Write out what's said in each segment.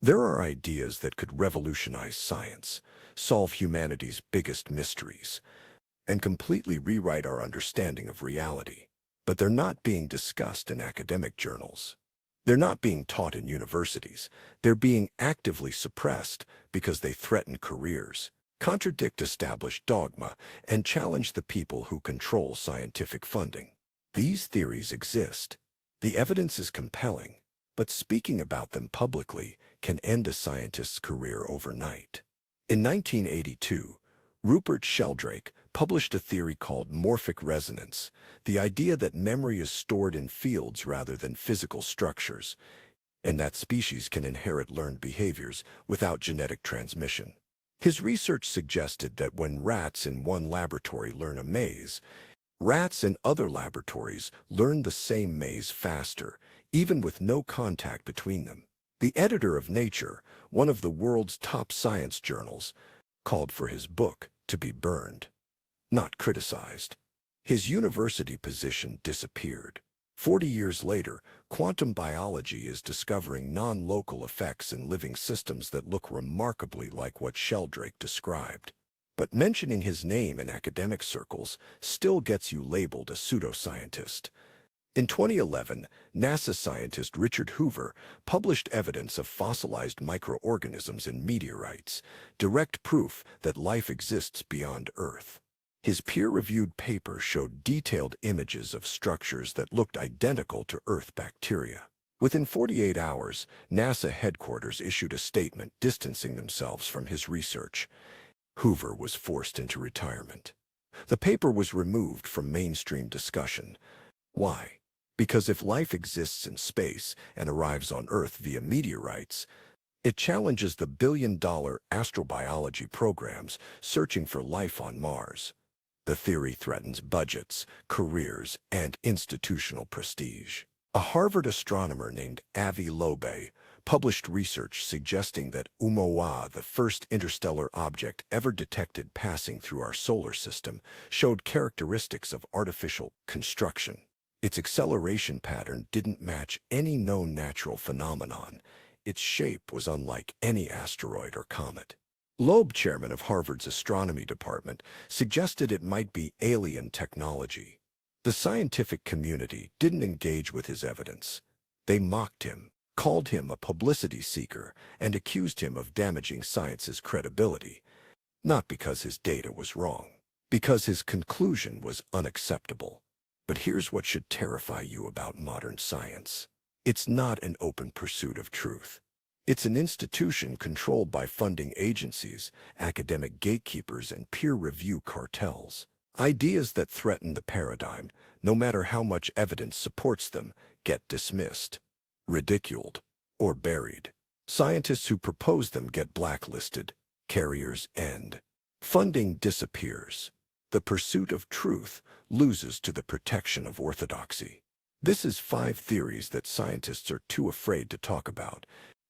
There are ideas that could revolutionize science, solve humanity's biggest mysteries, and completely rewrite our understanding of reality. But they're not being discussed in academic journals. They're not being taught in universities. They're being actively suppressed because they threaten careers, contradict established dogma, and challenge the people who control scientific funding. These theories exist. The evidence is compelling, but speaking about them publicly can end a scientist's career overnight. In 1982, Rupert Sheldrake published a theory called morphic resonance, the idea that memory is stored in fields rather than physical structures, and that species can inherit learned behaviors without genetic transmission. His research suggested that when rats in one laboratory learn a maze, rats in other laboratories learn the same maze faster, even with no contact between them. The editor of Nature, one of the world's top science journals, called for his book to be burned, not criticized. His university position disappeared. 40 years later, quantum biology is discovering non-local effects in living systems that look remarkably like what Sheldrake described. But mentioning his name in academic circles still gets you labeled a pseudoscientist. In 2011, NASA scientist Richard Hoover published evidence of fossilized microorganisms in meteorites, direct proof that life exists beyond Earth. His peer-reviewed paper showed detailed images of structures that looked identical to Earth bacteria. Within 48 hours, NASA headquarters issued a statement distancing themselves from his research. Hoover was forced into retirement. The paper was removed from mainstream discussion. Why? Because if life exists in space and arrives on Earth via meteorites, it challenges the billion-dollar astrobiology programs searching for life on Mars. The theory threatens budgets, careers, and institutional prestige. A Harvard astronomer named Avi Loeb published research suggesting that Oumuamua, the first interstellar object ever detected passing through our solar system, showed characteristics of artificial construction. Its acceleration pattern didn't match any known natural phenomenon. Its shape was unlike any asteroid or comet. Loeb, chairman of Harvard's astronomy department, suggested it might be alien technology. The scientific community didn't engage with his evidence. They mocked him, called him a publicity seeker, and accused him of damaging science's credibility. Not because his data was wrong, because his conclusion was unacceptable. But here's what should terrify you about modern science. It's not an open pursuit of truth. It's an institution controlled by funding agencies, academic gatekeepers, and peer review cartels. Ideas that threaten the paradigm, no matter how much evidence supports them, get dismissed, ridiculed, or buried. Scientists who propose them get blacklisted. Carriers end. Funding disappears. The pursuit of truth loses to the protection of orthodoxy. This is 5 theories that scientists are too afraid to talk about.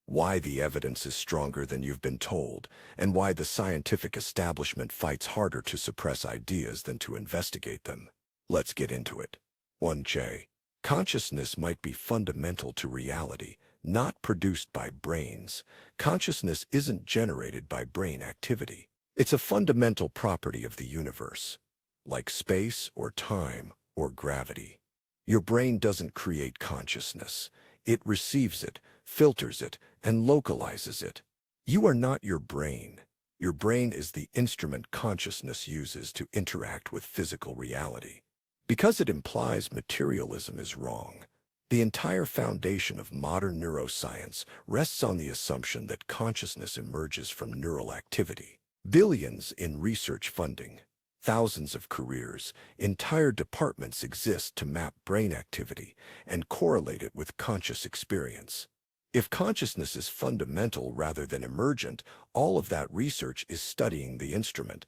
Why the evidence is stronger than you've been told, and why the scientific establishment fights harder to suppress ideas than to investigate them. Let's get into it. 1J. Consciousness might be fundamental to reality, not produced by brains. Consciousness isn't generated by brain activity. It's a fundamental property of the universe, like space or time or gravity. Your brain doesn't create consciousness. It receives it, filters it, and localizes it. You are not your brain. Your brain is the instrument consciousness uses to interact with physical reality. Because it implies materialism is wrong, the entire foundation of modern neuroscience rests on the assumption that consciousness emerges from neural activity. Billions in research funding, thousands of careers, entire departments exist to map brain activity and correlate it with conscious experience. If consciousness is fundamental rather than emergent, all of that research is studying the instrument,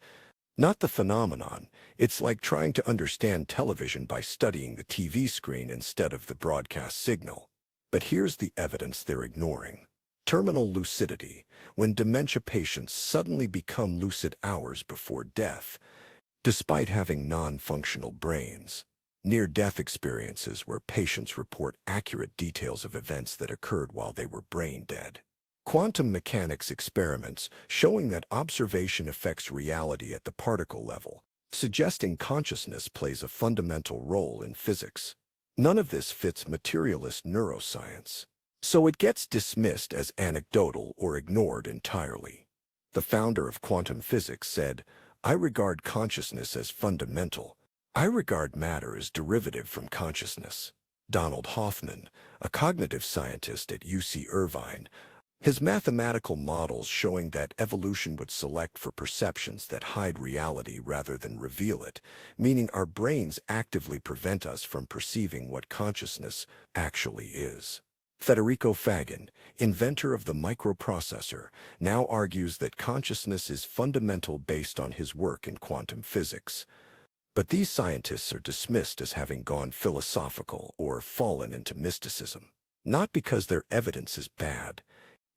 not the phenomenon. It's like trying to understand television by studying the TV screen instead of the broadcast signal. But here's the evidence they're ignoring. Terminal lucidity, when dementia patients suddenly become lucid hours before death, despite having non-functional brains. Near-death experiences where patients report accurate details of events that occurred while they were brain dead. Quantum mechanics experiments showing that observation affects reality at the particle level, suggesting consciousness plays a fundamental role in physics. None of this fits materialist neuroscience, so it gets dismissed as anecdotal or ignored entirely. The founder of quantum physics said, "I regard consciousness as fundamental. I regard matter as derivative from consciousness." Donald Hoffman, a cognitive scientist at UC Irvine, his mathematical models showing that evolution would select for perceptions that hide reality rather than reveal it, meaning our brains actively prevent us from perceiving what consciousness actually is. Federico Faggin, inventor of the microprocessor, now argues that consciousness is fundamental based on his work in quantum physics. But these scientists are dismissed as having gone philosophical or fallen into mysticism, not because their evidence is bad,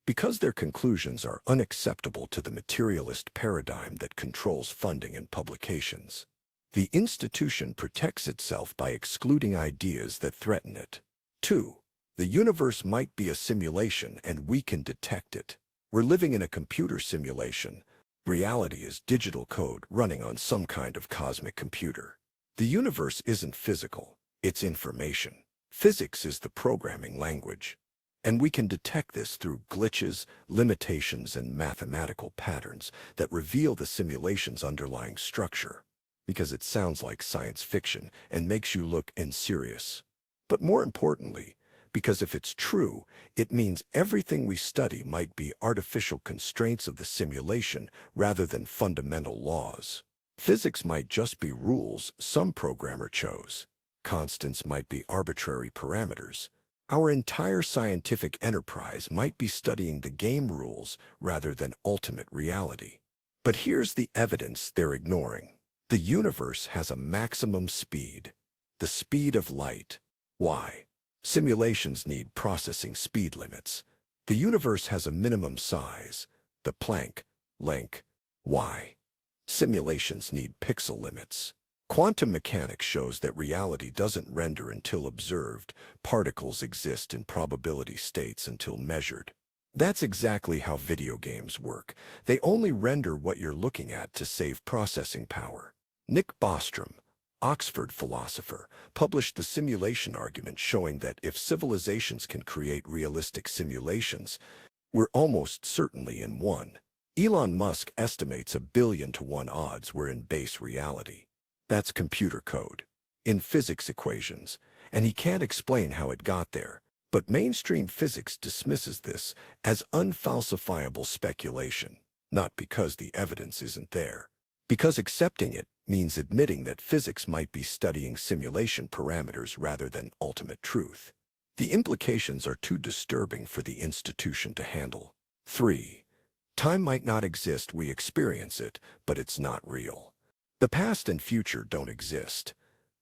because their conclusions are unacceptable to the materialist paradigm that controls funding and publications. The institution protects itself by excluding ideas that threaten it. 2. The universe might be a simulation and we can detect it. We're living in a computer simulation. Reality is digital code running on some kind of cosmic computer. The universe isn't physical, it's information. Physics is the programming language. And we can detect this through glitches, limitations, and mathematical patterns that reveal the simulation's underlying structure. Because it sounds like science fiction and makes you look inserious. But more importantly, because if it's true, it means everything we study might be artificial constraints of the simulation rather than fundamental laws. Physics might just be rules some programmer chose. Constants might be arbitrary parameters. Our entire scientific enterprise might be studying the game rules rather than ultimate reality. But here's the evidence they're ignoring. The universe has a maximum speed, the speed of light. Why? Simulations need processing speed limits. The universe has a minimum size, the Planck length. Why? Simulations need pixel limits. Quantum mechanics shows that reality doesn't render until observed. Particles exist in probability states until measured. That's exactly how video games work. They only render what you're looking at to save processing power. Nick Bostrom, Oxford philosopher, published the simulation argument showing that if civilizations can create realistic simulations, we're almost certainly in one. Elon Musk estimates 1,000,000,000 to 1 odds we're in base reality. That's computer code, in physics equations, and he can't explain how it got there. But mainstream physics dismisses this as unfalsifiable speculation, not because the evidence isn't there. Because accepting it means admitting that physics might be studying simulation parameters rather than ultimate truth. The implications are too disturbing for the institution to handle. 3. Time might not exist, we experience it, but it's not real. The past and future don't exist.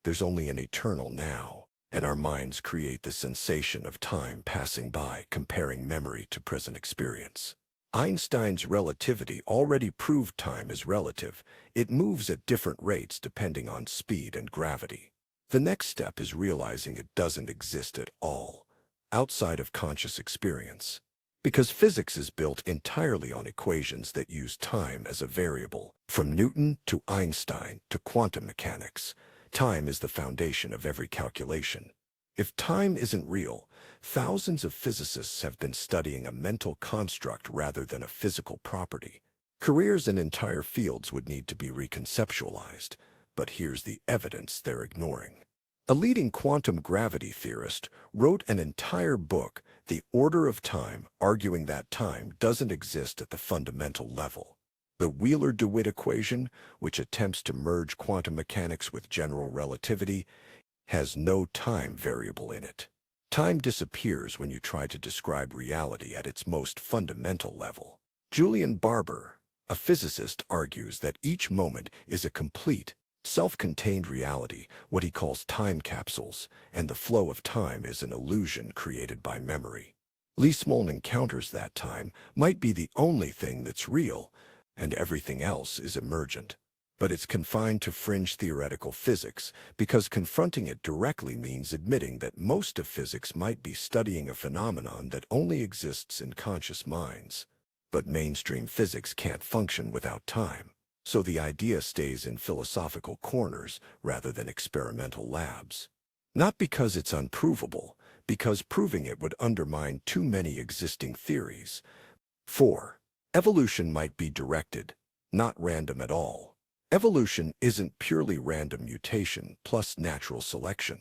There's only an eternal now, and our minds create the sensation of time passing by, comparing memory to present experience. Einstein's relativity already proved time is relative. It moves at different rates depending on speed and gravity. The next step is realizing it doesn't exist at all, outside of conscious experience. Because physics is built entirely on equations that use time as a variable. From Newton to Einstein to quantum mechanics, time is the foundation of every calculation. If time isn't real, thousands of physicists have been studying a mental construct rather than a physical property. Careers in entire fields would need to be reconceptualized, but here's the evidence they're ignoring. A leading quantum gravity theorist wrote an entire book, The Order of Time, arguing that time doesn't exist at the fundamental level. The Wheeler-DeWitt equation, which attempts to merge quantum mechanics with general relativity, has no time variable in it. Time disappears when you try to describe reality at its most fundamental level. Julian Barber, a physicist, argues that each moment is a complete, self-contained reality, what he calls time capsules, and the flow of time is an illusion created by memory. Lee Smolin counters that time might be the only thing that's real, and everything else is emergent. But it's confined to fringe theoretical physics because confronting it directly means admitting that most of physics might be studying a phenomenon that only exists in conscious minds. But mainstream physics can't function without time, so the idea stays in philosophical corners rather than experimental labs. Not because it's unprovable, because proving it would undermine too many existing theories. 4. Evolution might be directed, not random at all. Evolution isn't purely random mutation plus natural selection.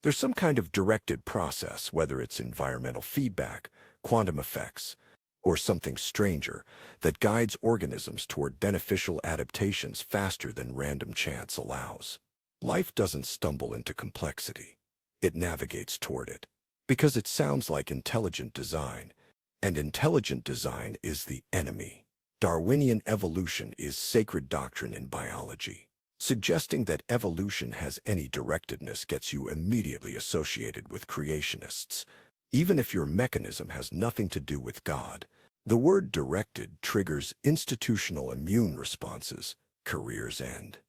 There's some kind of directed process, whether it's environmental feedback, quantum effects, or something stranger, that guides organisms toward beneficial adaptations faster than random chance allows. Life doesn't stumble into complexity. It navigates toward it. Because it sounds like intelligent design, and intelligent design is the enemy. Darwinian evolution is sacred doctrine in biology. Suggesting that evolution has any directedness gets you immediately associated with creationists, even if your mechanism has nothing to do with God. The word directed triggers institutional immune responses, careers end.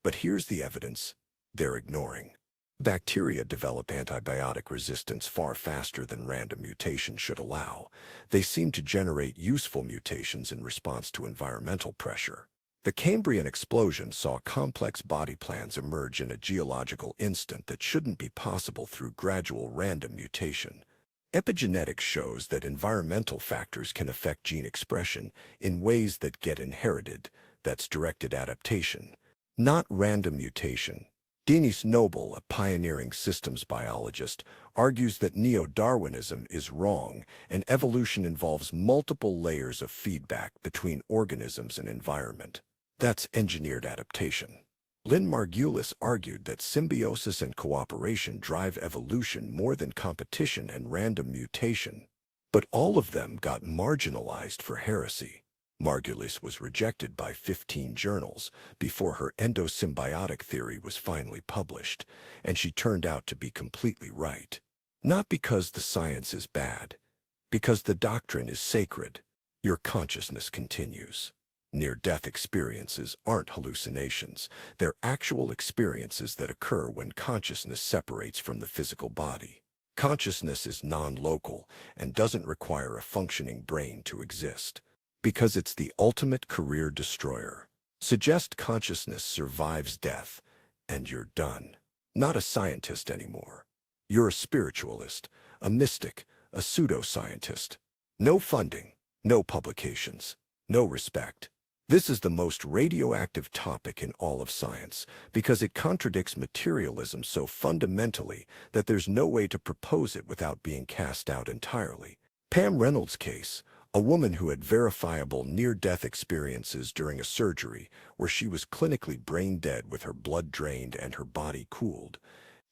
But here's the evidence they're ignoring. Bacteria develop antibiotic resistance far faster than random mutation should allow. They seem to generate useful mutations in response to environmental pressure. The Cambrian explosion saw complex body plans emerge in a geological instant that shouldn't be possible through gradual random mutation. Epigenetics shows that environmental factors can affect gene expression in ways that get inherited. That's directed adaptation, not random mutation. Denis Noble, a pioneering systems biologist, argues that neo-Darwinism is wrong and evolution involves multiple layers of feedback between organisms and environment. That's engineered adaptation. Lynn Margulis argued that symbiosis and cooperation drive evolution more than competition and random mutation. But all of them got marginalized for heresy. Margulis was rejected by 15 journals before her endosymbiotic theory was finally published, and she turned out to be completely right. Not because the science is bad, because the doctrine is sacred. Your consciousness continues. Near-death experiences aren't hallucinations. They're actual experiences that occur when consciousness separates from the physical body. Consciousness is non-local and doesn't require a functioning brain to exist. Because it's the ultimate career destroyer. Suggest consciousness survives death, and you're done. Not a scientist anymore. You're a spiritualist, a mystic, a pseudoscientist. No funding, no publications, no respect. This is the most radioactive topic in all of science because it contradicts materialism so fundamentally that there's no way to propose it without being cast out entirely. Pam Reynolds' case, a woman who had verifiable near-death experiences during a surgery where she was clinically brain-dead with her blood drained and her body cooled.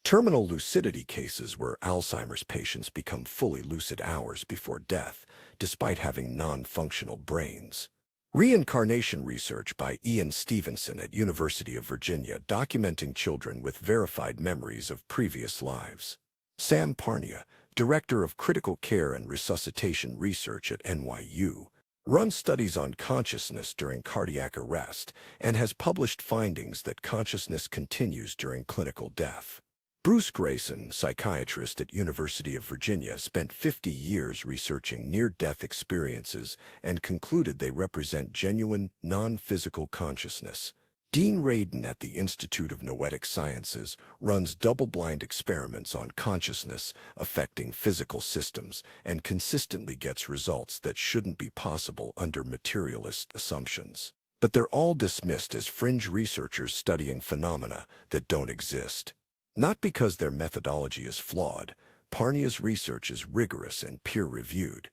Terminal lucidity cases where Alzheimer's patients become fully lucid hours before death, despite having non-functional brains. Reincarnation research by Ian Stevenson at University of Virginia documenting children with verified memories of previous lives. Sam Parnia, Director of Critical Care and Resuscitation Research at NYU, runs studies on consciousness during cardiac arrest and has published findings that consciousness continues during clinical death. Bruce Grayson, psychiatrist at University of Virginia, spent 50 years researching near-death experiences and concluded they represent genuine, non-physical consciousness. Dean Radin at the Institute of Noetic Sciences runs double-blind experiments on consciousness affecting physical systems and consistently gets results that shouldn't be possible under materialist assumptions. But they're all dismissed as fringe researchers studying phenomena that don't exist. Not because their methodology is flawed, Parnia's research is rigorous and peer-reviewed.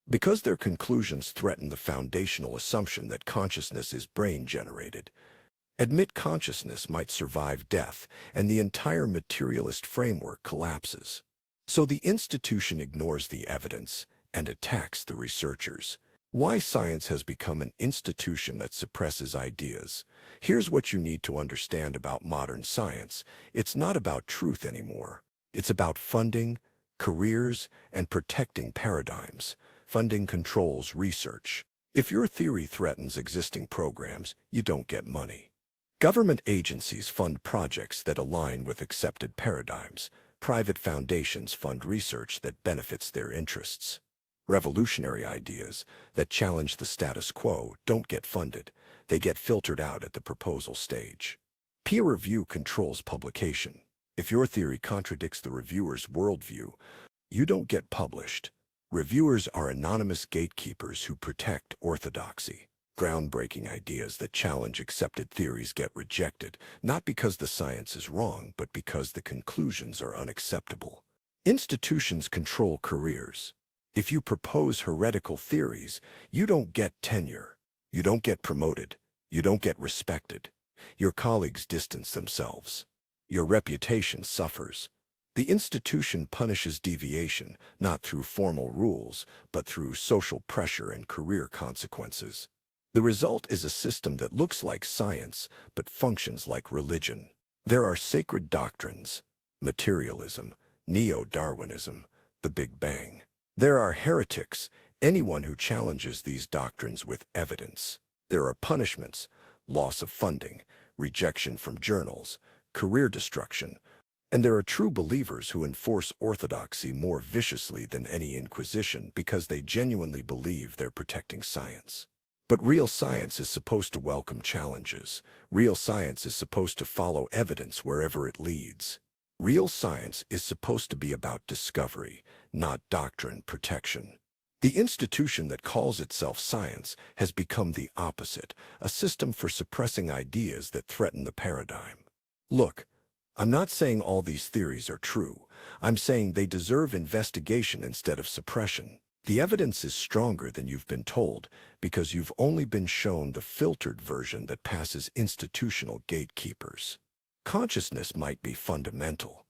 Because their conclusions threaten the foundational assumption that consciousness is brain-generated. Admit consciousness might survive death, and the entire materialist framework collapses. So the institution ignores the evidence and attacks the researchers. Why science has become an institution that suppresses ideas. Here's what you need to understand about modern science. It's not about truth anymore. It's about funding, careers, and protecting paradigms. Funding controls research. If your theory threatens existing programs, you don't get money. Government agencies fund projects that align with accepted paradigms. Private foundations fund research that benefits their interests. Revolutionary ideas that challenge the status quo don't get funded. They get filtered out at the proposal stage. Peer review controls publication. If your theory contradicts the reviewer's worldview, you don't get published. Reviewers are anonymous gatekeepers who protect orthodoxy. Groundbreaking ideas that challenge accepted theories get rejected, not because the science is wrong, but because the conclusions are unacceptable. Institutions control careers. If you propose heretical theories, you don't get tenure. You don't get promoted. You don't get respected. Your colleagues distance themselves. Your reputation suffers. The institution punishes deviation, not through formal rules, but through social pressure and career consequences. The result is a system that looks like science, but functions like religion. There are sacred doctrines: materialism, neo-Darwinism, the Big Bang. There are heretics, anyone who challenges these doctrines with evidence. There are punishments: loss of funding, rejection from journals, career destruction. And there are true believers who enforce orthodoxy more viciously than any inquisition because they genuinely believe they're protecting science. But real science is supposed to welcome challenges. Real science is supposed to follow evidence wherever it leads. Real science is supposed to be about discovery, not doctrine protection. The institution that calls itself science has become the opposite, a system for suppressing ideas that threaten the paradigm. Look, I'm not saying all these theories are true. I'm saying they deserve investigation instead of suppression. The evidence is stronger than you've been told because you've only been shown the filtered version that passes institutional gatekeepers. Consciousness might be fundamental.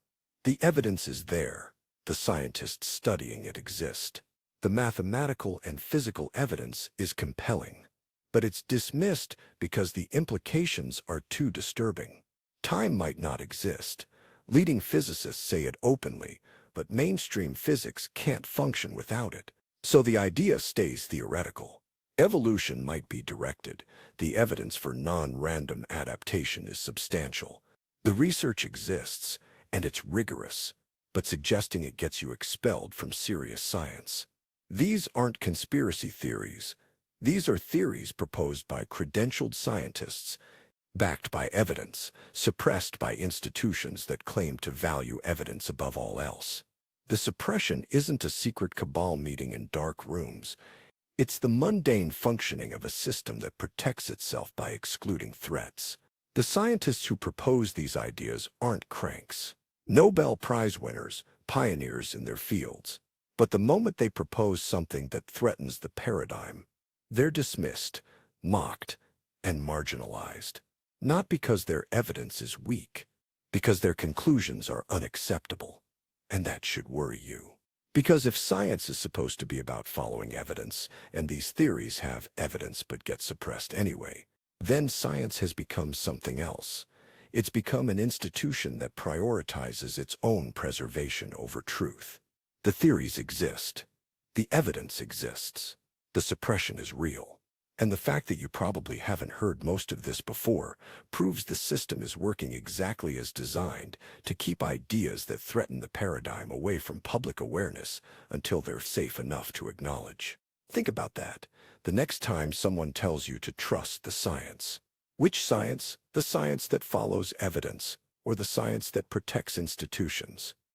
The evidence is there. The scientists studying it exist. The mathematical and physical evidence is compelling. But it's dismissed because the implications are too disturbing. Time might not exist. Leading physicists say it openly, but mainstream physics can't function without it. So the idea stays theoretical. Evolution might be directed. The evidence for non-random adaptation is substantial. The research exists, and it's rigorous, but suggesting it gets you expelled from serious science. These aren't conspiracy theories. These are theories proposed by credentialed scientists, backed by evidence, suppressed by institutions that claim to value evidence above all else. The suppression isn't a secret cabal meeting in dark rooms. It's the mundane functioning of a system that protects itself by excluding threats. The scientists who propose these ideas aren't cranks. Nobel Prize winners, pioneers in their fields. But the moment they propose something that threatens the paradigm, they're dismissed, mocked, and marginalized. Not because their evidence is weak, because their conclusions are unacceptable. And that should worry you. Because if science is supposed to be about following evidence, and these theories have evidence but get suppressed anyway, then science has become something else. It's become an institution that prioritizes its own preservation over truth. The theories exist. The evidence exists. The suppression is real. And the fact that you probably haven't heard most of this before proves the system is working exactly as designed to keep ideas that threaten the paradigm away from public awareness until they're safe enough to acknowledge. Think about that. The next time someone tells you to trust the science. Which science? The science that follows evidence, or the science that protects institutions?